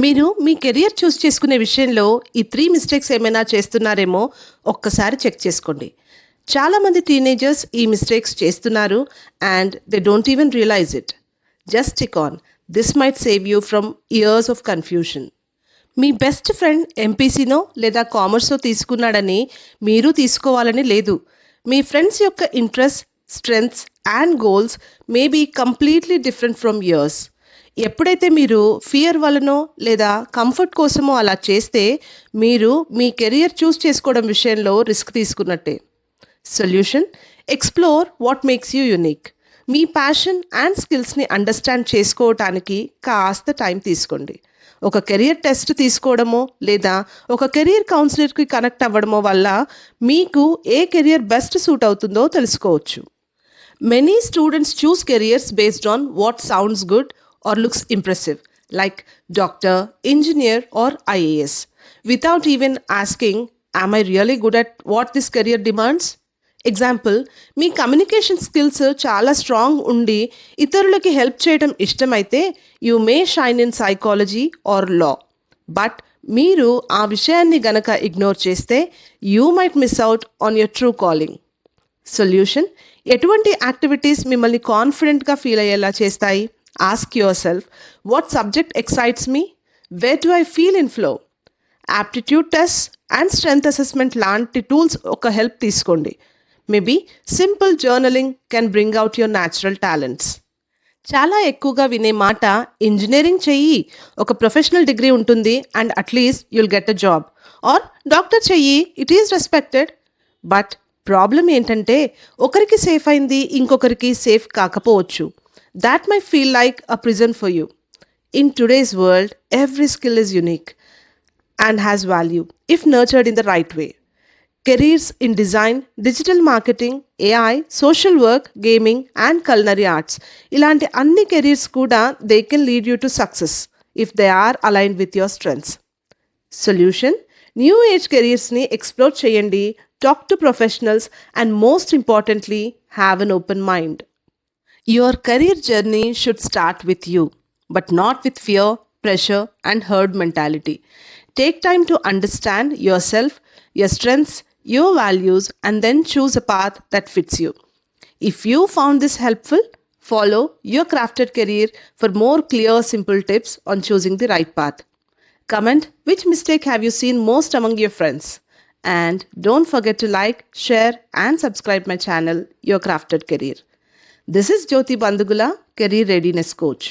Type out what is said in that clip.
మీరు మీ కెరియర్ చూస్ చేసుకునే విషయంలో ఈ 3 మిస్టేక్స్ ఏమైనా చేస్తున్నారేమో ఒక్కసారి చెక్ చేసుకోండి. చాలామంది టీనేజర్స్ ఈ మిస్టేక్స్ చేస్తున్నారు and they don't even realise it. Just stick on. This might save you from years of confusion. మీ బెస్ట్ ఫ్రెండ్ ఎంపీసీనో లేదా కామర్సో తీసుకున్నాడని మీరు తీసుకోవాలని లేదు. మీ ఫ్రెండ్స్ యొక్క interest, strengths and goals may be completely different from yours. ఎప్పుడైతే మీరు ఫియర్ వలనో లేదా కంఫర్ట్ కోసమో అలా చేస్తే మీరు మీ కెరియర్ చూస్ చేసుకోవడం విషయంలో రిస్క్ తీసుకున్నట్టే. Solution: explore what makes you unique. మీ ప్యాషన్ అండ్ స్కిల్స్ని అండర్స్టాండ్ చేసుకోవటానికి కాస్త టైం తీసుకోండి. ఒక కెరియర్ టెస్ట్ తీసుకోవడమో లేదా ఒక కెరియర్ కౌన్సిలర్కి కనెక్ట్ అవ్వడమో వల్ల మీకు ఏ కెరియర్ బెస్ట్ సూట్ అవుతుందో తెలుసుకోవచ్చు. Many students choose careers based on what sounds good or looks impressive, like doctor, engineer, or IAS, without even asking, am I really good at what this career demands? Example, మీ communication skills చాలా strong ఉండి ఇతరులకి help చేయడం ఇష్టమైతే you may shine in psychology or law. But మీరు ఆ విషయాన్ని గనక ఇగ్నోర్ చేస్తే you might miss out on your true calling. Solution: ఎటువంటి యాక్టివిటీస్ మిమ్మల్ని కాన్ఫిడెంట్గా ఫీల్ అయ్యేలా చేస్తాయి? Ask yourself, what subject excites me? Where do I feel in flow? Aptitude test and strength assessment లాంటి టూల్స్ ఒక help తీసుకోండి. Maybe simple journaling can bring out your natural talents. చాలా ఎక్కువగా వినే మాట, ఇంజనీరింగ్ చెయ్యి, ఒక ప్రొఫెషనల్ డిగ్రీ ఉంటుంది and at least you'll get a job. Or doctor చెయ్యి, it is respected. But problem ఏంటంటే ఒకరికి సేఫ్ అయింది ఇంకొకరికి సేఫ్ కాకపోవచ్చు. That may feel like a prison for you. In today's world every skill is unique and has value if nurtured in the right way. Careers in design, digital marketing, AI, social work, gaming and culinary arts. ఇలాంటి అన్ని careers కూడా they can lead you to success if they are aligned with your strengths. Solution: new age కెరీర్స్ని explore చేయండి, talk to professionals and most importantly have an open mind. Your career journey should start with you, but not with fear, pressure, and herd mentality. Take time to understand yourself, your strengths, your values, and then choose a path that fits you. If you found this helpful, follow your crafted career for more clear, simple tips on choosing the right path. Comment which mistake have you seen most among your friends. And don't forget to like, share, and subscribe my channel, Your Crafted Career. This is Jyoti Bandugula, Career Readiness Coach.